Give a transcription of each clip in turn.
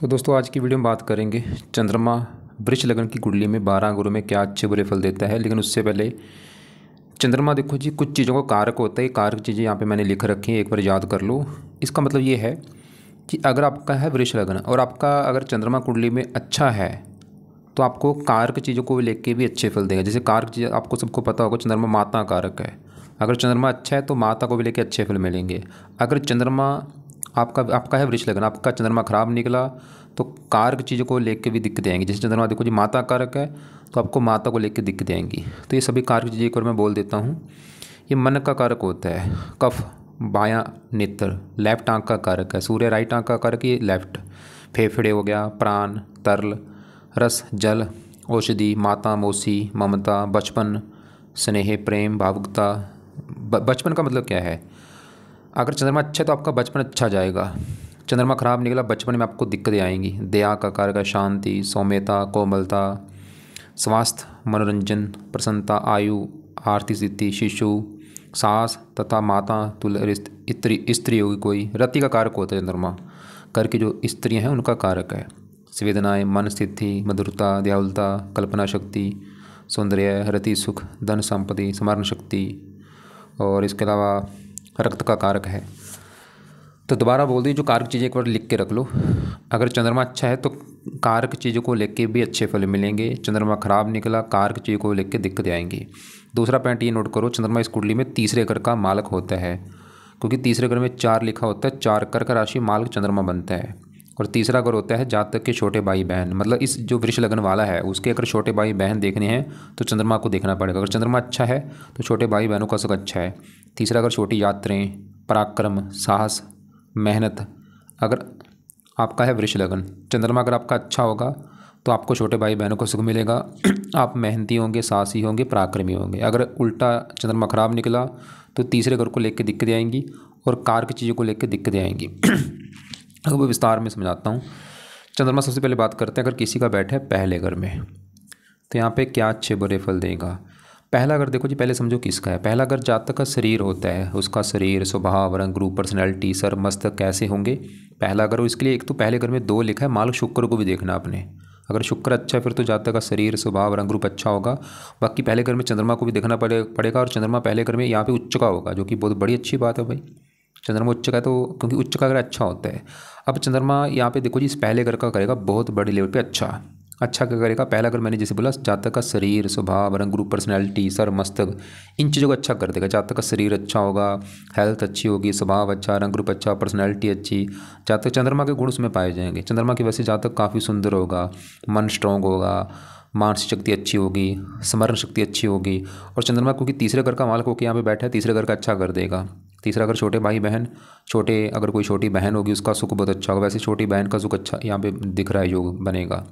तो दोस्तों आज की वीडियो में बात करेंगे चंद्रमा वृष लगन की कुंडली में 12 गुरु में क्या अच्छे बुरे फल देता है। लेकिन उससे पहले चंद्रमा देखो जी कुछ चीज़ों का कारक होता है। कारक चीज़ें यहाँ पे मैंने लिख रखी हैं, एक बार याद कर लो। इसका मतलब ये है कि अगर आपका है वृष लगन और आपका अगर चंद्रमा कुंडली में अच्छा है तो आपको कारक चीज़ों को लेके भी अच्छे फल देगा। जैसे कारक चीज़ आपको सबको पता होगा, चंद्रमा माता कारक है। अगर चंद्रमा अच्छा है तो माता को भी लेके अच्छे फल मिलेंगे। अगर चंद्रमा आपका है वृष लगन, आपका चंद्रमा खराब निकला तो कारक चीज़ों को लेके भी दिक्कतें आएंगी। जैसे चंद्रमा देखो जी माता कारक है तो आपको माता को लेके दिक्कतें आएंगी। तो ये सभी कारक चीज़ें एक बार मैं बोल देता हूँ। ये मन का कारक होता है, कफ बायां नेत्र, लेफ्ट आंख का कारक है। सूर्य राइट आंख का कारक ये लेफ्ट। फेफड़े हो गया, प्राण, तरल, रस, जल, औषधि, माता, मौसी, ममता, बचपन, स्नेह, प्रेम, भावुकता। बचपन का मतलब क्या है? अगर चंद्रमा अच्छा है तो आपका बचपन अच्छा जाएगा। चंद्रमा खराब निकला, बचपन में आपको दिक्कतें आएंगी। दया का कारक है शांति, सौम्यता, कोमलता, स्वास्थ्य, मनोरंजन, प्रसन्नता, आयु, आर्थिक स्थिति, शिशु, सास तथा माता, तुल, स्त्री होगी कोई। रति का कारक होता है चंद्रमा, घर की जो स्त्रियां हैं उनका कारक है। संवेदनाएं, मन स्थिति, मधुरता, दयालुता, कल्पना शक्ति, सौंदर्य, रति सुख, धन संपत्ति, स्मरण शक्ति। और इसके अलावा रक्त का कारक है। तो दोबारा बोल दी, जो कारक चीज़ें एक बार लिख के रख लो। अगर चंद्रमा अच्छा है तो कारक चीज़ों को लेके भी अच्छे फल मिलेंगे। चंद्रमा खराब निकला, कारक चीज़ों को लेके दिक्कतें आएंगी। दूसरा पॉइंट ये नोट करो, चंद्रमा इस कुंडली में तीसरे घर का मालक होता है, क्योंकि तीसरे घर में 4 लिखा होता है। 4 कर्क राशि मालक चंद्रमा बनता है। और तीसरा घर होता है जातक के छोटे भाई बहन। मतलब इस जो वृष लगन वाला है उसके अगर छोटे भाई बहन देखने हैं तो चंद्रमा को देखना पड़ेगा। अगर चंद्रमा अच्छा है तो छोटे भाई बहनों का सुख अच्छा है। तीसरा अगर छोटी यात्राएं, पराक्रम, साहस, मेहनत। अगर आपका है वृष लगन, चंद्रमा अगर आपका अच्छा होगा तो आपको छोटे भाई बहनों को सुख मिलेगा। आप मेहनती होंगे, साहसी होंगे, पराक्रमी होंगे। अगर उल्टा चंद्रमा खराब निकला तो तीसरे घर को लेकर दिक्कतें आएंगी और कारक चीज़ों को लेकर दिक्कतें आएंगी। अब वो विस्तार में समझाता हूँ। चंद्रमा सबसे पहले बात करते हैं, अगर किसी का बैठा है पहले घर में तो यहाँ पे क्या अच्छे बुरे फल देगा। पहला घर देखो जी, पहले समझो किसका है। पहला घर जातक का शरीर होता है, उसका शरीर, स्वभाव, रंग, रूप, पर्सनैलिटी, सर, मस्तक कैसे होंगे। पहला घर, इसके लिए एक तो पहले घर में 2 लिखा है, मालक शुक्र को भी देखना आपने। अगर शुक्र अच्छा है फिर तो जातक का शरीर, स्वभाव, रंग, रूप अच्छा होगा। बाकी पहले घर में चंद्रमा को भी देखना पड़ेगा। और चंद्रमा पहले घर में यहाँ पे उच्च का होगा, जो कि बहुत बड़ी अच्छी बात है भाई। चंद्रमा उच्च का है तो, क्योंकि उच्च का अगर अच्छा होता है। अब चंद्रमा यहाँ पे देखो जी इस पहले घर का करेगा बहुत बड़ी लेवल पे अच्छा क्या करेगा। पहला घर मैंने जैसे बोला, जातक का शरीर, स्वभाव, रंग, रूप, पर्सनैलिटी, सर, मस्तक, इन चीज़ों को अच्छा कर देगा। जातक का शरीर अच्छा होगा, हेल्थ अच्छी होगी, स्वभाव अच्छा, रंग रूप अच्छा, पर्सनैलिटी अच्छी। जातक चंद्रमा के गुण उसमें पाए जाएंगे। चंद्रमा की वजह से जातक काफ़ी सुंदर होगा, मन स्ट्रॉन्ग होगा, मानसिक शक्ति अच्छी होगी, स्मरण शक्ति अच्छी होगी। और चंद्रमा क्योंकि तीसरे घर का मालक होकर यहाँ पे बैठा है, तीसरे घर का अच्छा कर देगा। तीसरा अगर छोटे भाई बहन, अगर कोई छोटी बहन होगी उसका सुख बहुत अच्छा होगा। वैसे छोटी बहन का सुख अच्छा यहाँ पे दिख रहा है, योग बनेगा।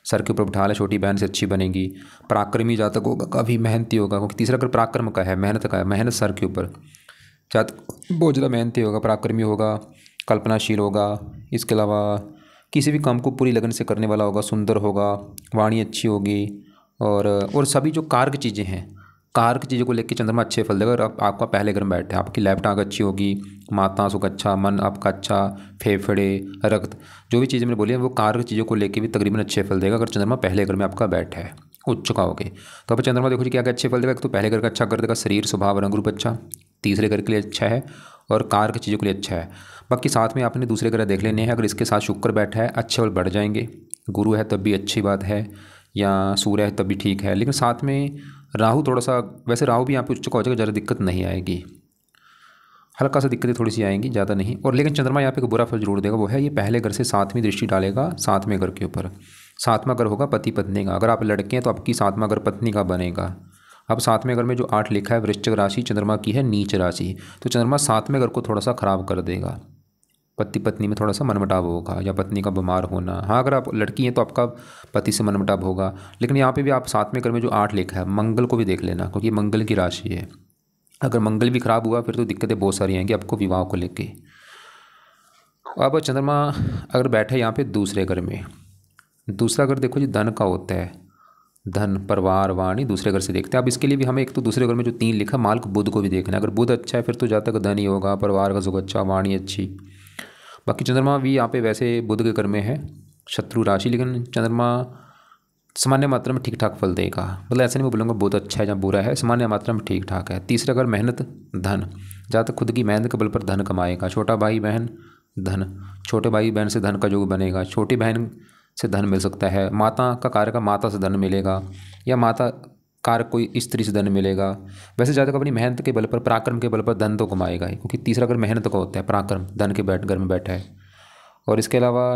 सर के ऊपर बिठा ले, छोटी बहन से अच्छी बनेगी। पराक्रमी जातक होगा, काफ़ी मेहनती होगा, क्योंकि तीसरा अगर पराक्रम का है, मेहनत का है, मेहनत सर के ऊपर। जातक बहुत ज़्यादा मेहनती होगा, पराक्रमी होगा, कल्पनाशील होगा। इसके अलावा किसी भी काम को पूरी लगन से करने वाला होगा, सुंदर होगा, वाणी अच्छी होगी। और सभी जो कारक चीज़ें हैं, कारक चीज़ों को लेकर चंद्रमा अच्छे फल देगा। और आपका पहले घर में बैठे, आपकी लेफ्ट आंख अच्छी होगी, माता सुख अच्छा, मन आपका अच्छा, फेफड़े, रक्त, जो भी चीज़ें मैंने बोली है वो कारक चीज़ों को लेकर भी तकरीबन अच्छे फल देगा। अगर चंद्रमा पहले घर में आपका बैठा है, उच्च का होगे, तो अब चंद्रमा देखो जी क्या क्या अच्छे फल देगा। तो पहले घर का अच्छा कर देगा, शरीर, स्वभाव, रंग, रूप अच्छा। तीसरे घर के लिए अच्छा है और कारक चीज़ों के लिए अच्छा है। बाकी साथ में आपने दूसरे ग्रह देख लेने हैं। अगर इसके साथ शुक्र बैठा है, अच्छे फल बढ़ जाएंगे। गुरु है तब भी अच्छी बात है, या सूर्य है तब भी ठीक है। लेकिन साथ में राहु थोड़ा सा, वैसे राहु भी यहाँ पे उच्च का हो जाएगा, ज़्यादा दिक्कत नहीं आएगी, हल्का सा दिक्कतें थोड़ी सी आएंगी, ज़्यादा नहीं। और लेकिन चंद्रमा यहाँ पे एक बुरा फल जरूर देगा, वो है ये पहले घर से 7वीं दृष्टि डालेगा 7वें घर के ऊपर। 7वां घर होगा पति पत्नी का। अगर आप लड़के हैं तो आपकी 7वां घर पत्नी का बनेगा। अब 7वें घर में जो 8 लिखा है, वृश्चिक राशि चंद्रमा की है नीच राशि, तो चंद्रमा 7वें घर को थोड़ा सा खराब कर देगा। पति पत्नी में थोड़ा सा मनमुटाव होगा, या पत्नी का बीमार होना। हाँ, अगर आप लड़की हैं तो आपका पति से मनमुटाव होगा। लेकिन यहाँ पे भी आप 7वें घर में जो 8 लिखा है, मंगल को भी देख लेना, क्योंकि मंगल की राशि है। अगर मंगल भी खराब हुआ फिर तो दिक्कतें बहुत सारी आएंगी आपको विवाह को लेके। अब चंद्रमा अगर बैठे यहाँ पे दूसरे घर में, दूसरा घर देखो जी धन का होता है, धन, परिवार, वाणी, दूसरे घर से देखते हैं। अब इसके लिए भी हमें एक तो दूसरे घर में जो 3 लिखा, मालक बुध को भी देखना है। अगर बुध अच्छा है फिर तो जातक धन ही होगा, परिवार का सुख अच्छा, वाणी अच्छी। बाकी चंद्रमा भी यहाँ पे वैसे बुध के घर में है, शत्रु राशि, लेकिन चंद्रमा सामान्य मात्रा में ठीक ठाक फल देगा। मतलब ऐसा नहीं मैं बोलूँगा बहुत अच्छा है या बुरा है, सामान्य मात्रा में ठीक ठाक है। तीसरा अगर मेहनत धन, जहाँ तक खुद की मेहनत के बल पर धन कमाएगा। छोटा भाई बहन धन, छोटे भाई बहन से धन का योग बनेगा। छोटी बहन से धन मिल सकता है। माता का कार्य का माता से धन मिलेगा, या माता कार्य कोई स्त्री से धन मिलेगा। वैसे ज़्यादा अपनी मेहनत के बल पर, पराक्रम के बल पर धन तो कमाएगा ही, क्योंकि तीसरा अगर मेहनत का होता है, पराक्रम धन के घर में बैठा है। और इसके अलावा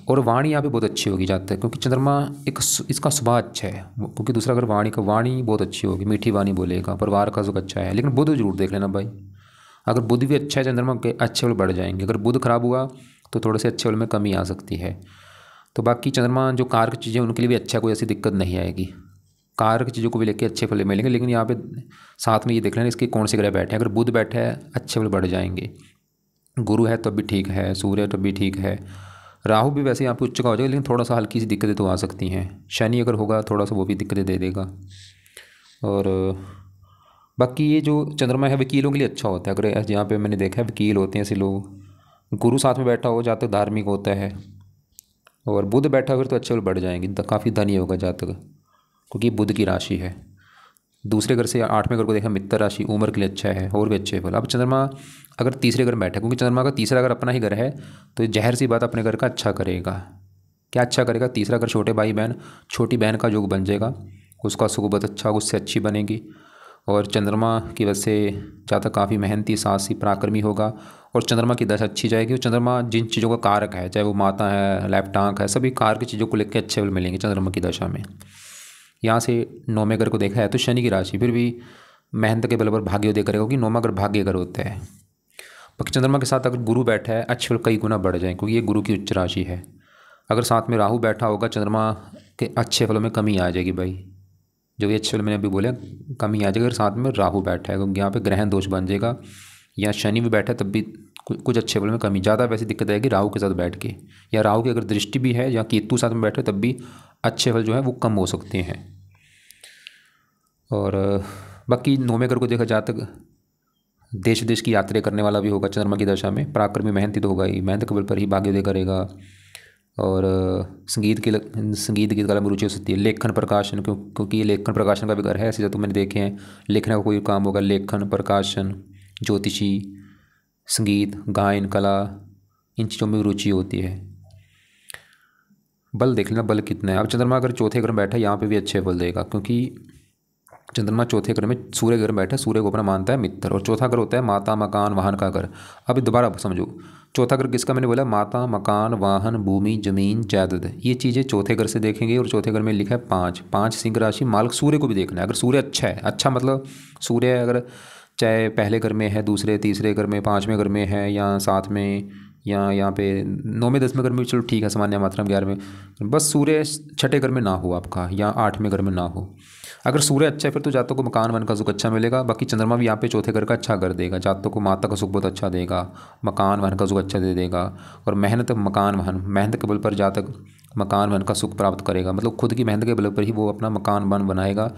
और वाणी यहाँ पे बहुत अच्छी होगी जाते हैं, क्योंकि चंद्रमा एक इसका स्वभाव अच्छा है। क्योंकि दूसरा अगर वाणी बहुत अच्छी होगी, मीठी वाणी बोलेगा, परिवार का सुख अच्छा है। लेकिन बुध जरूर देख लेना भाई, अगर बुध भी अच्छा है चंद्रमा के अच्छे बल बढ़ जाएंगे। अगर बुध खराब हुआ तो थोड़े से अच्छे बल में कमी आ सकती है। तो बाकी चंद्रमा जो कारक चीज़ें उनके लिए भी अच्छा, कोई ऐसी दिक्कत नहीं आएगी। कारक चीज़ों को भी लेकर अच्छे फल मिलेंगे। लेकिन यहाँ पे साथ में ये देख लेना इसके कौन से ग्रह बैठे हैं। अगर बुध बैठे है अच्छे फल बढ़ जाएंगे, गुरु है तब भी ठीक है, सूर्य तब भी ठीक है, राहु भी वैसे यहाँ पे उच्च का हो जाएगा, लेकिन थोड़ा सा हल्की सी दिक्कतें तो आ सकती हैं। शनि अगर होगा थोड़ा सा वो भी दिक्कतें दे देगा। और बाकी ये जो चंद्रमा है वकीलों के लिए अच्छा होता है। अगर यहाँ पे मैंने देखा है वकील होते हैं ऐसे लोग, गुरु साथ में बैठा हो जहाँ तक धार्मिक होता है, और बुध बैठा फिर तो अच्छे फल बढ़ जाएंगे, काफ़ी धनी होगा जहाँ तक, क्योंकि बुध की राशि है। दूसरे घर से 8वें घर को देखा मित्र राशि, उम्र के लिए अच्छा है और भी अच्छे फल। अब चंद्रमा अगर तीसरे घर में बैठा, क्योंकि चंद्रमा का तीसरा अगर अपना ही घर है तो जहर सी बात अपने घर का अच्छा करेगा। क्या अच्छा करेगा? तीसरा घर छोटे भाई बहन, छोटी बहन का योग बन जाएगा, उसका सुख बहुत अच्छा, उससे अच्छी बनेगी। और चंद्रमा की वजह से ज़्यादा काफ़ी मेहनती, साहसी, पराक्रमी होगा। और चंद्रमा की दशा अच्छी जाएगी। और चंद्रमा जिन चीज़ों का कारक है, चाहे वो माता है, लैपटांक है, सभी कार की चीज़ों को लेकर अच्छे फल मिलेंगे चंद्रमा की दशा में। यहाँ से 9वें घर को देखा है तो शनि की राशि, फिर भी मेहनत के बल पर भाग्योदय करेगा, क्योंकि 9वां घर भाग्य घर होता है। बाकी चंद्रमा के साथ अगर गुरु बैठा है अच्छे फल कई गुना बढ़ जाए, क्योंकि ये गुरु की उच्च राशि है। अगर साथ में राहु बैठा होगा चंद्रमा के अच्छे फलों में कमी आ जाएगी भाई, जो भी अच्छे फल मैंने अभी बोले कमी आ जाएगी। अगर साथ में राहु बैठा है, क्योंकि यहाँ पे ग्रहण दोष बन जाएगा। या शनि भी बैठा है तब भी कुछ अच्छे फल में कमी, ज़्यादा वैसी दिक्कत आएगी राहु के साथ बैठ के। या राहु की अगर दृष्टि भी है या केतु साथ में बैठे तब भी अच्छे फल जो है वो कम हो सकते हैं। और बाकी 9वें घर को देखा जाए तक देश देश की यात्रा करने वाला भी होगा चंद्रमा की दशा में। पराक्रमी मेहनती तो होगा ही, मेहनत के बल पर ही भाग्योदय करेगा। और संगीत की कला में रुचि हो सकती है। लेखन प्रकाशन, क्योंकि ये लेखन प्रकाशन का भी घर है, ऐसे तो मैंने देखे हैं लिखने का कोई काम होगा, लेखन प्रकाशन, ज्योतिषी, संगीत, गायन कला, इन चीज़ों में रुचि होती है। बल देख लेना बल कितना है। अब चंद्रमा अगर चौथे घर में बैठा है यहाँ पे भी अच्छे बल देगा, क्योंकि चंद्रमा चौथे घर में सूर्य घर में बैठा है, सूर्य को अपना मानता है मित्र। और चौथा घर होता है माता, मकान, वाहन का घर। अब दोबारा समझो, चौथा घर किसका? मैंने बोला माता, मकान, वाहन, भूमि, जमीन, जायदाद, ये चीज़ें चौथे घर से देखेंगे। और चौथे घर में लिखा है 5 सिंह राशि, मालक सूर्य को भी देखना है। अगर सूर्य अच्छा है, अच्छा मतलब सूर्य अगर चाहे पहले घर में है, दूसरे तीसरे घर में, 5वें घर में है, या 7 में, या यहाँ पे 9वें 10वें घर में, चलो ठीक है सामान्य मात्रा में 11वें, बस सूर्य 6ठे घर में ना हो आपका, या 8वें घर में ना हो। अगर सूर्य अच्छा है फिर तो जातकों को मकान वन का सुख अच्छा मिलेगा। बाकी चंद्रमा भी यहाँ पे चौथे घर का अच्छा कर देगा, जातकों को माता का सुख बहुत अच्छा देगा, मकान वन का सुख अच्छा दे देगा। और मेहनत मकान वन, मेहनत के बल पर जातक मकान वन का सुख प्राप्त करेगा, मतलब खुद की मेहनत के बल पर ही वो अपना मकान वन बनाएगा।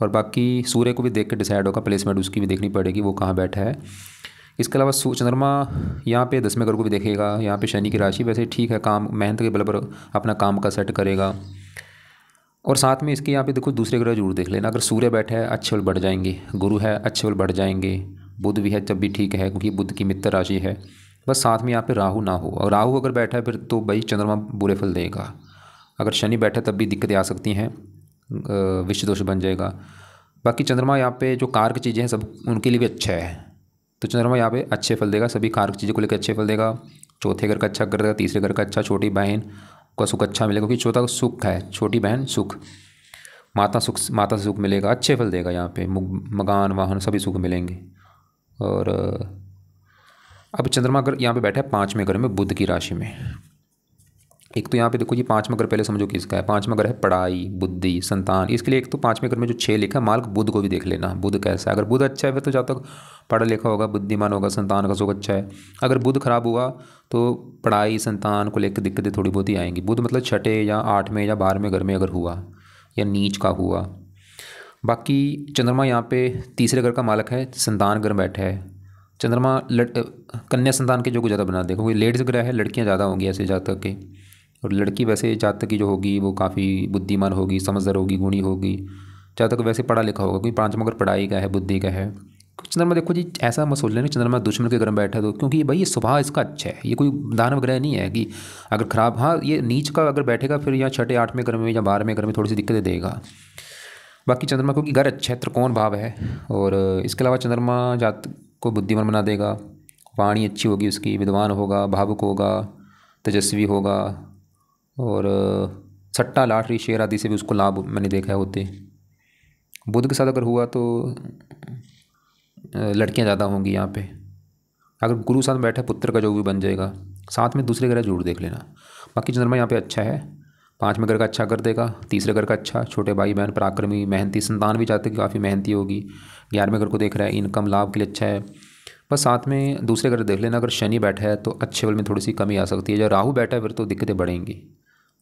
और बाकी सूर्य को भी देख के डिसाइड होगा, प्लेसमेंट उसकी भी देखनी पड़ेगी वो कहाँ बैठा है। इसके अलावा चंद्रमा यहाँ पे 10वें घर को भी देखेगा। यहाँ पे शनि की राशि वैसे ठीक है, काम मेहनत के बल पर अपना काम का सेट करेगा। और साथ में इसके यहाँ पे देखो दूसरे ग्रह जरूर देख लेना। अगर सूर्य बैठा है अच्छे बल बढ़ जाएंगे, गुरु है अच्छे बल बढ़ जाएंगे, बुध भी है जब भी ठीक है, क्योंकि बुध की मित्र राशि है। बस साथ में यहाँ पे राहु ना हो, और राहु अगर बैठा है फिर तो भाई चंद्रमा बुरे फल देगा। अगर शनि बैठा है तब भी दिक्कतें आ सकती हैं, विष दोष बन जाएगा। बाकी चंद्रमा यहाँ पे जो कारक चीज़ें हैं सब उनके लिए भी अच्छा है, तो चंद्रमा यहाँ पे अच्छे फल देगा, सभी कारक चीज़ों को लेकर अच्छे फल देगा। चौथे घर का अच्छा कर देगा, तीसरे घर का अच्छा, छोटी बहन का सुख अच्छा मिलेगा, क्योंकि चौथा सुख है, छोटी बहन सुख, माता से सुख मिलेगा, अच्छे फल देगा। यहाँ पे मकान वाहन सभी सुख मिलेंगे। और अब चंद्रमा अगर यहाँ पे बैठा है 5वें घर में बुध की राशि में, एक तो यहाँ पे देखो ये 5वां घर पहले समझो किसका है। 5वां घर है पढ़ाई, बुद्धि, संतान। इसके लिए एक तो 5वें घर में जो 6 लिखा है मालक बुध को भी देख लेना, बुध कैसा है। अगर बुध अच्छा है फिर तो जब तक पढ़ा लिखा होगा, बुद्धिमान होगा, संतान का सुख अच्छा है। अगर बुध खराब हुआ तो पढ़ाई संतान को लेकर दिक्कतें थोड़ी बहुत ही आएंगी। बुध मतलब 6ठे या 8वें या 12वें घर में अगर हुआ, या नीच का हुआ। बाकी चंद्रमा यहाँ पे तीसरे घर का मालक है, संतान घर बैठा है। चंद्रमा कन्या संतान के जो ज़्यादा बना देगा, क्योंकि लेडीज ग्रह है, लड़कियाँ ज़्यादा होंगी ऐसे जातक के। और लड़की वैसे जातक की जो होगी वो काफ़ी बुद्धिमान होगी, समझदार होगी, गुणी होगी। जातक वैसे पढ़ा लिखा होगा, क्योंकि पाँचवा अगर पढ़ाई का है, बुद्धि का है। चंद्रमा देखो जी, ऐसा मत सोच लेना चंद्रमा दुश्मन के घर में बैठा तो, क्योंकि भाई ये स्वभाव इसका अच्छा है, ये कोई दानव ग्रह नहीं है कि अगर खराब। हाँ, ये नीच का अगर बैठेगा फिर यहाँ छठे आठवें घर में या 12वें घर में थोड़ी सी दिक्कतें देगा। बाकी चंद्रमा क्योंकि घर अच्छा है, त्रिकोण भाव है, और इसके अलावा चंद्रमा जातक को बुद्धिमान बना देगा। वाणी अच्छी होगी उसकी, विद्वान होगा, भावुक होगा, तेजस्वी होगा, और सट्टा लॉटरी शेयर आदि से भी उसको लाभ मैंने देखा है होते। बुध के साथ अगर हुआ तो लड़कियां ज़्यादा होंगी यहाँ पे। अगर गुरु साथ में बैठा है, पुत्र का जो भी बन जाएगा। साथ में दूसरे ग्रह जरूर देख लेना। बाकी चंद्रमा यहाँ पे अच्छा है, 5वें घर का अच्छा कर देगा, तीसरे घर का अच्छा, छोटे भाई बहन, पराक्रमी, मेहनती, संतान भी चाहते कि काफ़ी मेहनती होगी। 11वें घर को देख रहा है, इनकम लाभ के लिए अच्छा है। बस साथ में दूसरे घर देख लेना। अगर शनि बैठा है तो अच्छे बल में थोड़ी सी कमी आ सकती है। जब राहु बैठा है फिर तो दिक्कतें बढ़ेंगी।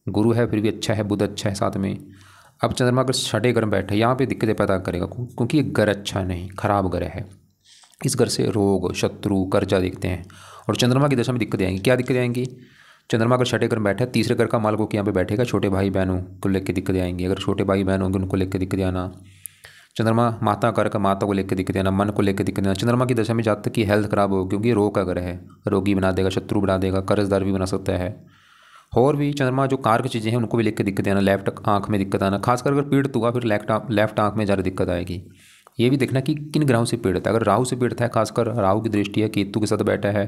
गुरु है फिर भी अच्छा है, बुध अच्छा है साथ में। अब चंद्रमा अगर छठे घर में बैठे, यहाँ पे दिक्कतें पैदा करेगा, क्योंकि ये घर अच्छा नहीं, खराब घर है। इस घर से रोग, शत्रु, कर्जा दिखते हैं, और चंद्रमा की दशा में दिक्कतें आएंगी। क्या दिक्कतें आएंगी? चंद्रमा अगर छठे घर में बैठा है, तीसरे घर का मालिक होकर यहाँ पे बैठेगा, छोटे भाई बहनों को लेकर दिक्कतें आएंगी। अगर छोटे भाई बहन होंगे उनको लेकर दिक्कतें आना। चंद्रमा माता घर का, माता को लेकर दिक्कतें आना, मन को लेकर दिक्कतें आना। चंद्रमा की दशा में जातक की हेल्थ खराब होगी, क्योंकि रोग का घर है, रोगी बना देगा, शत्रु बना देगा, कर्जदार भी बना सकता है। और भी चंद्रमा जो कारक चीज़ें हैं उनको भी लेकर दिक्कतें आना। लेफ्ट आँख में दिक्कत आना, खासकर अगर पीड़ित हुआ फिर लेफ्ट आँख में ज़्यादा दिक्कत आएगी। ये भी देखना कि किन ग्रहों से पीड़ित है। अगर राहु से पीड़ित है, खासकर राहु की दृष्टि है, केतु के साथ बैठा है,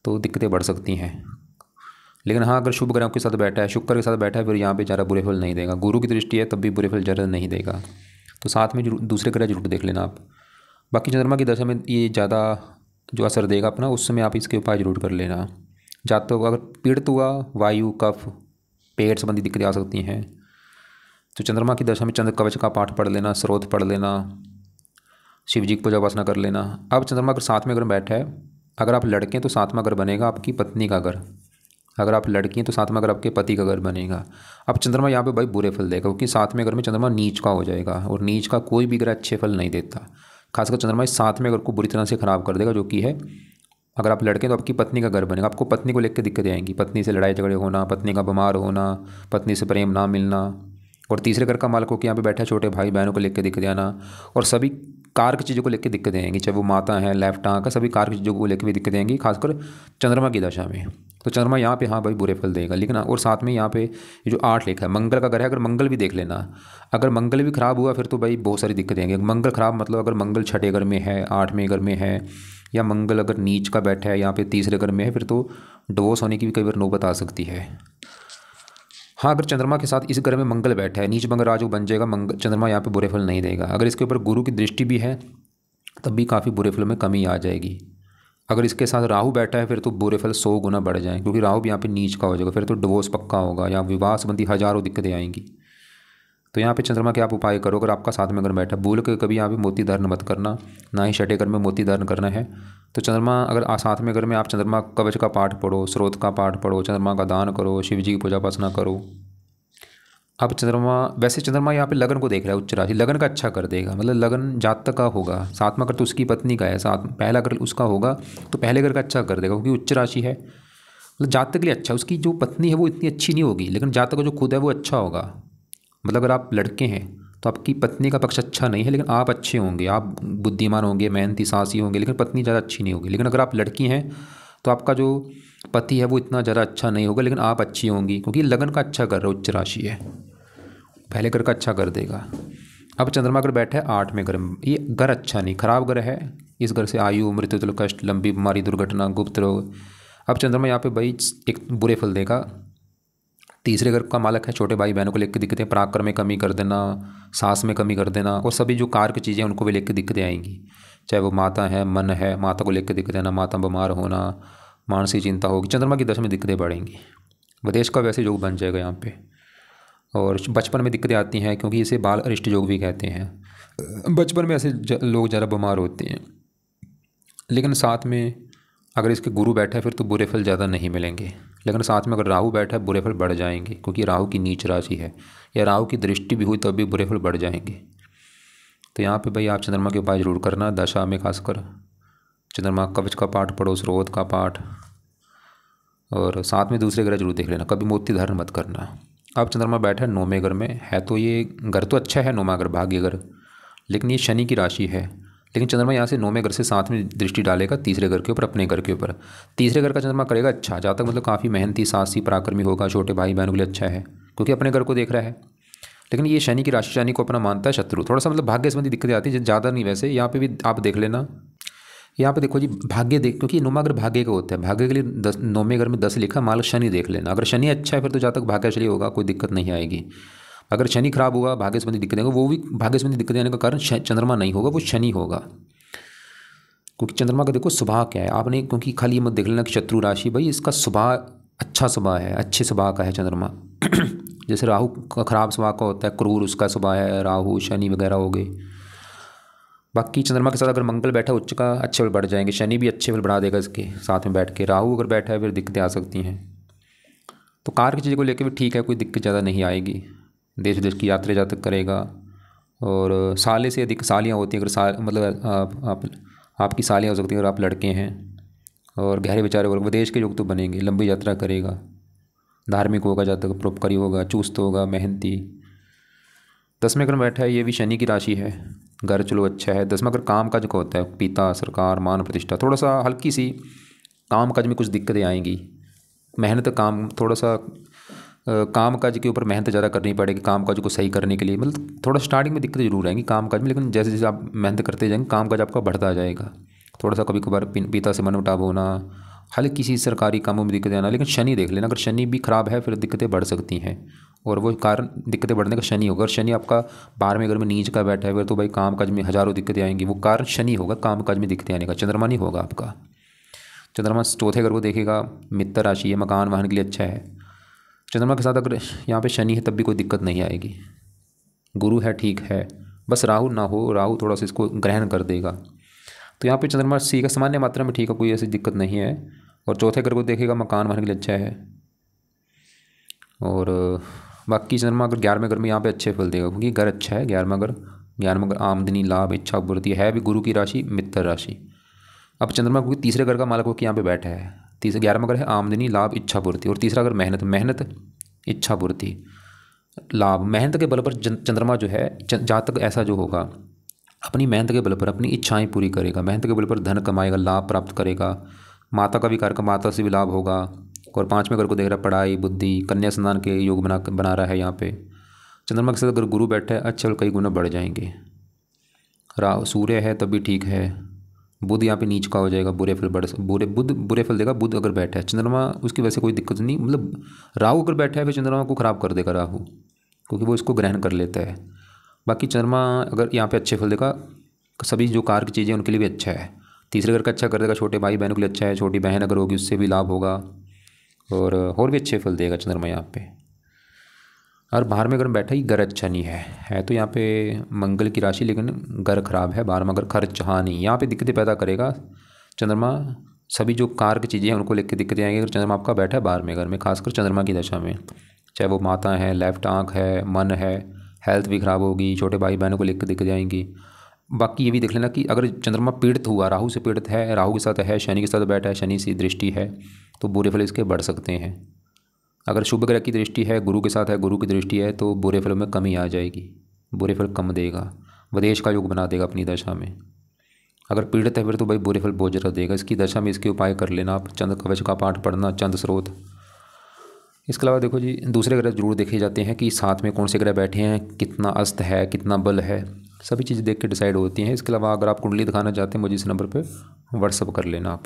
तो दिक्कतें बढ़ सकती हैं। लेकिन हाँ, अगर शुभ ग्रहों के साथ बैठा है, शुक्र के साथ बैठा है, फिर यहाँ पे ज़्यादा बुरे फल नहीं देगा। गुरु की दृष्टि है तब भी बुरे फल ज़्यादा नहीं देगा। तो साथ में दूसरे ग्रह जरूर देख लेना आप। बाकी चंद्रमा की दशा में ये ज़्यादा जो असर देगा अपना, उस समय आप इसके उपाय जरूर कर लेना। जातक अगर पीड़ित हुआ, वायु, कफ, पेट संबंधी दिक्कतें आ सकती हैं, तो चंद्रमा की दशा में चंद्र कवच का पाठ पढ़ लेना, स्रोत पढ़ लेना, शिव जी की पूजा उपासना कर लेना। अब चंद्रमा अगर 7वें घर में बैठा है, अगर आप लड़के हैं तो 7वां घर बनेगा आपकी पत्नी का घर। अगर आप लड़की हैं तो 7वां घर आपके पति का घर बनेगा। अब चंद्रमा यहाँ पे भाई बुरे फल देगा, क्योंकि 7वें घर में चंद्रमा नीच का हो जाएगा, और नीच का कोई भी ग्रह अच्छे फल नहीं देता। खासकर चंद्रमा इस 7वें घर को बुरी तरह से खराब कर देगा, जो कि है अगर आप लड़के हैं तो आपकी पत्नी का घर बनेगा। आपको पत्नी को लेकर दिक्कतें आएंगी, पत्नी से लड़ाई झगड़े होना, पत्नी का बीमार होना, पत्नी से प्रेम ना मिलना। और तीसरे घर का मालिक को यहाँ पे बैठा, छोटे भाई बहनों को लेकर दिक्कतें आना, और सभी कारक चीज़ों को लेकर दिक्कतें आएंगी, चाहे वो माता है, लेफ्ट आंख है, सभी कारक चीज़ों को लेकर भी दिक्कतें आएंगी, खासकर चंद्रमा की दशा में। तो चंद्रमा यहाँ पे हाँ भाई बुरे फल देगा। लेकिन और साथ में यहाँ पे ये जो 8 लिखा है, मंगल का घर है, अगर मंगल भी देख लेना। अगर मंगल भी खराब हुआ फिर तो भाई बहुत सारी दिक्कतें आएंगी। मंगल खराब मतलब अगर मंगल छठे घर में है, 8वें घर में है, या मंगल अगर नीच का बैठा है यहाँ पे तीसरे घर में है, फिर तो डिवोर्स होने की भी कई बार नौबत आ सकती है। हाँ, अगर चंद्रमा के साथ इस घर में मंगल बैठा है, नीच मंगल राजू बन जाएगा, मंगल चंद्रमा यहाँ पे बुरे फल नहीं देगा। अगर इसके ऊपर गुरु की दृष्टि भी है तब भी काफ़ी बुरे फल में कमी आ जाएगी। अगर इसके साथ राहु बैठा है फिर तो बुरे फल 100 गुना बढ़ जाएँ, क्योंकि राहु भी यहाँ पे नीच का हो जाएगा, फिर तो डिवोर्स पक्का होगा, या विवाह संबंधी हज़ारों दिक्कतें आएंगी। तो यहाँ पे चंद्रमा के आप उपाय करो। अगर आपका 7वें घर बैठा, भूल के कभी यहाँ पे मोती धारण मत करना, ना ही छठे घर में मोती धारण करना है। तो चंद्रमा अगर 7वें घर में आप चंद्रमा कवच का पाठ पढ़ो, स्रोत का पाठ पढ़ो, चंद्रमा का दान करो, शिव जी की पूजा उपासना करो। अब चंद्रमा वैसे चंद्रमा यहाँ पे लगन को देख रहा है, उच्च राशि, लगन का अच्छा कर देगा, मतलब लगन जातक का होगा। 7वां घर तो उसकी पत्नी का है, पहला घर उसका होगा, तो पहले घर का अच्छा कर देगा, क्योंकि उच्च राशि है, मतलब जातक के लिए अच्छा। उसकी जो पत्नी है वो इतनी अच्छी नहीं होगी, लेकिन जातक का जो खुद है वो अच्छा होगा। मतलब अगर आप लड़के हैं तो आपकी पत्नी का पक्ष अच्छा नहीं है, लेकिन आप अच्छे होंगे, आप बुद्धिमान होंगे, मेहनती, साहसी होंगे, लेकिन पत्नी ज़्यादा अच्छी नहीं होगी। लेकिन अगर आप लड़की हैं तो आपका जो पति है वो इतना ज़्यादा अच्छा नहीं होगा, लेकिन आप अच्छी होंगी, क्योंकि लगन का अच्छा कर रहा है, उच्च राशि है, पहले घर का अच्छा कर देगा। अब चंद्रमा अगर बैठा है 8वें घर में, ये घर अच्छा नहीं, खराब घर है। इस घर से आयु, मृत्यु, कष्ट, लंबी बीमारी, दुर्घटना, गुप्त रोग। अब चंद्रमा यहाँ पे भाई एक बुरे फल देगा। तीसरे घर का मालक है, छोटे भाई बहनों को लेकर दिक्कतें, पराक्रम में कमी कर देना, सास में कमी कर देना, और सभी जो कार की चीज़ें उनको भी लेकर दिक्कतें आएंगी, चाहे वो माता है, मन है, माता को लेकर दिक्कतें आना, माता बीमार होना, मानसिक चिंता होगी। चंद्रमा की दशा में दिक्कतें बढ़ेंगी। विदेश का वैसे योग बन जाएगा यहाँ पे। और बचपन में दिक्कतें आती हैं, क्योंकि इसे बाल अरिष्ट योग भी कहते हैं। बचपन में ऐसे लोग ज़्यादा बीमार होते हैं। लेकिन साथ में अगर इसके गुरु बैठा है फिर तो बुरे फल ज़्यादा नहीं मिलेंगे। लेकिन साथ में अगर राहु बैठा है बुरे फल बढ़ जाएंगे, क्योंकि राहु की नीच राशि है, या राहु की दृष्टि भी हुई तब भी बुरे फल बढ़ जाएंगे। तो यहाँ पे भाई आप चंद्रमा के उपाय जरूर करना। दशा में खासकर चंद्रमा कवच का पाठ पढ़ो, स्रोत का पाठ, और साथ में दूसरे ग्रह जरूर देख लेना, कभी मोती धारण मत करना। अब चंद्रमा बैठा है 9वें घर में, है तो ये घर तो अच्छा है 9वां घर भाग्य घर, लेकिन ये शनि की राशि है। लेकिन चंद्रमा यहाँ से 9वें घर से साथ में दृष्टि डालेगा तीसरे घर के ऊपर, अपने घर के ऊपर। तीसरे घर का चंद्रमा करेगा अच्छा, जहाँ तक मतलब काफ़ी मेहनती, साहसी, पराक्रमी होगा, छोटे भाई बहनों के लिए अच्छा है क्योंकि अपने घर को देख रहा है। लेकिन ये शनि की राशि, शनि को अपना मानता है शत्रु, थोड़ा सा मतलब भाग्य संबंधी दिक्कतें आती है, ज़्यादा नहीं। वैसे यहाँ पे भी आप देख लेना, यहाँ पे देखो जी भाग्य देख, क्योंकि 9वां घर भाग्य का होता है, भाग्य के लिए 9वें घर में 10 लिखा, मान लो शनि देख लेना। अगर शनि अच्छा है फिर तो जहाँ तक भाग्यशाली होगा कोई दिक्कत नहीं आएगी। अगर शनि खराब हुआ, भाग्य संबंधी दिक्कतें होंगी, वो भी भाग्य संबंधी दिक्कतें आने का कारण चंद्रमा नहीं होगा, वो शनि होगा। क्योंकि चंद्रमा का देखो स्वभाव क्या है आपने, क्योंकि खाली ये मत देख लेना कि शत्रु राशि, भाई इसका स्वभाव अच्छा स्वभाव है, अच्छे स्वभाव का है चंद्रमा। जैसे राहु का खराब स्वभाव का होता है, क्रूर उसका स्वभाव है, राहु शनि वगैरह हो गए। बाकी चंद्रमा के साथ अगर मंगल बैठा उच्च का अच्छे फल बढ़ जाएंगे, शनि भी अच्छे फल बढ़ा देगा इसके साथ में बैठ के। राहु अगर बैठा है फिर दिक्कतें आ सकती हैं। तो कार की चीज़ों को लेकर भी ठीक है, कोई दिक्कत ज़्यादा नहीं आएगी। देश विदेश की यात्रा जहाँ तक करेगा, और साले से अधिक सालियाँ होती हैं, अगर साल मतलब आपकी सालियाँ हो सकती हैं अगर आप लड़के हैं, और गहरे विचार वर्ग विदेश के योग तो बनेंगे, लंबी यात्रा करेगा, धार्मिक होगा, जहाँ तक परोपकारी होगा, चुस्त होगा, मेहनती। 10वें घर में बैठा है, ये भी शनि की राशि है, घर चलो अच्छा है। 10वां घर काम काज का होता है, पिता, सरकार, मान प्रतिष्ठा, थोड़ा सा हल्की सी काम काज में कुछ दिक्कतें आएंगी, मेहनत काम थोड़ा सा काम काज के ऊपर मेहनत ज़्यादा करनी पड़ेगी काम काज को सही करने के लिए। मतलब थोड़ा स्टार्टिंग में दिक्कतें जरूर आएंगी काम काज में, लेकिन जैसे जैसे आप मेहनत करते जाएंगे काम काज आपका बढ़ता जाएगा। थोड़ा सा कभी कभार पिता से मनमुटाव होना, हल्की किसी सरकारी कामों में दिक्कतें आना, लेकिन शनि देख लेना, अगर शनि भी खराब है फिर दिक्कतें बढ़ सकती हैं, और वो कारण दिक्कतें बढ़ने का शनि होगा। अगर शनि आपका 12वें घर में नीच का बैठा है फिर तो भाई काम काज में हज़ारों दिक्कतें आएंगी, वो कारण शनि होगा काम काज में दिक्कतें आने का, चंद्रमा नहीं होगा आपका। चंद्रमा 4थे घर को देखेगा, मित्र राशि है, मकान वाहन के लिए अच्छा है। चंद्रमा के साथ अगर यहाँ पे शनि है तब भी कोई दिक्कत नहीं आएगी। गुरु है ठीक है, बस राहु ना हो, राहु थोड़ा सा इसको ग्रहण कर देगा। तो यहाँ पे चंद्रमा सी का सामान्य मात्रा में ठीक है, कोई ऐसी दिक्कत नहीं है। और 4थे घर को देखेगा, मकान वाहन के लिए अच्छा है। और बाकी चंद्रमा अगर 11वें घर में यहाँ पे अच्छे फल देगा, क्योंकि घर अच्छा है 11वां घर आमदनी, लाभ, इच्छा पूर्ति है भी गुरु की राशि, मित्र राशि। अब चंद्रमा क्योंकि तीसरे घर का मालक होकर यहाँ पे बैठा है, 11वां घर है आमदनी, लाभ, इच्छा पूर्ति, और तीसरा घर मेहनत, इच्छा पूर्ति, लाभ। मेहनत के बल पर चंद्रमा जो है, जहाँ तक ऐसा जो होगा अपनी मेहनत के बल पर अपनी इच्छाएं पूरी करेगा, मेहनत के बल पर धन कमाएगा, लाभ प्राप्त करेगा, माता का भी कार्यक्रम, माता से भी लाभ होगा। और 5वें घर को देख रहा है, पढ़ाई, बुद्धि, कन्या संतान के योग बना रहा है यहाँ पे। चंद्रमा के साथ अगर गुरु बैठा है अच्छे फल कई गुना बढ़ जाएंगे। सूर्य है तब भी ठीक है। बुध यहाँ पे नीच का हो जाएगा, बुरे फल देगा। बुध अगर बैठा है चंद्रमा, उसकी वजह से कोई दिक्कत नहीं, मतलब राहु अगर बैठा है फिर चंद्रमा को खराब कर देगा राहु, क्योंकि वो इसको ग्रहण कर लेता है। बाकी चंद्रमा अगर यहाँ पे अच्छे फल देगा, सभी जो कार की चीज़ें उनके लिए भी अच्छा है। तीसरे घर का अच्छा कर देगा, छोटे भाई बहनों के लिए अच्छा है, छोटी बहन अगर होगी उससे भी लाभ होगा, और भी अच्छे फल देगा चंद्रमा यहाँ पे। और 12वें घर में बैठा ही घर अच्छा नहीं है तो यहाँ पे मंगल की राशि, लेकिन घर खराब है। 12वां घर खर्च हानि, यहाँ पे दिक्कतें पैदा करेगा चंद्रमा। सभी जो कार की चीज़ें हैं उनको लेकर दिक्कतें आएंगी अगर चंद्रमा आपका बैठा है 12वें घर में, खासकर चंद्रमा की दशा में, चाहे वो माता है, लेफ्ट आँख है, मन है, हेल्थ भी ख़राब होगी, छोटे भाई बहनों को लेकर दिक्कतें आएंगी। बाकी ये भी देख लेना कि अगर चंद्रमा पीड़ित हुआ, राहु से पीड़ित है, राहु के साथ है, शनि के साथ बैठा है, शनि से दृष्टि है, तो बुरे फल इसके बढ़ सकते हैं। अगर शुभ ग्रह की दृष्टि है, गुरु के साथ है, गुरु की दृष्टि है, तो बुरे फलों में कमी आ जाएगी, बुरे फल कम देगा, विदेश का योग बना देगा अपनी दशा में। अगर पीड़ित है फिर तो भाई बुरे फल बहुत ज़्यादा देगा। इसकी दशा में इसके उपाय कर लेना आप, चंद्र कवच का पाठ पढ़ना, चंद्र स्रोत। इसके अलावा देखो जी दूसरे ग्रह जरूर देखे जाते हैं कि साथ में कौन से ग्रह बैठे हैं, कितना अस्त है, कितना बल है, सभी चीज़ें देख के डिसाइड होती हैं। इसके अलावा अगर आप कुंडली दिखाना चाहते हैं मुझे इस नंबर पर व्हाट्सअप कर लेना आप।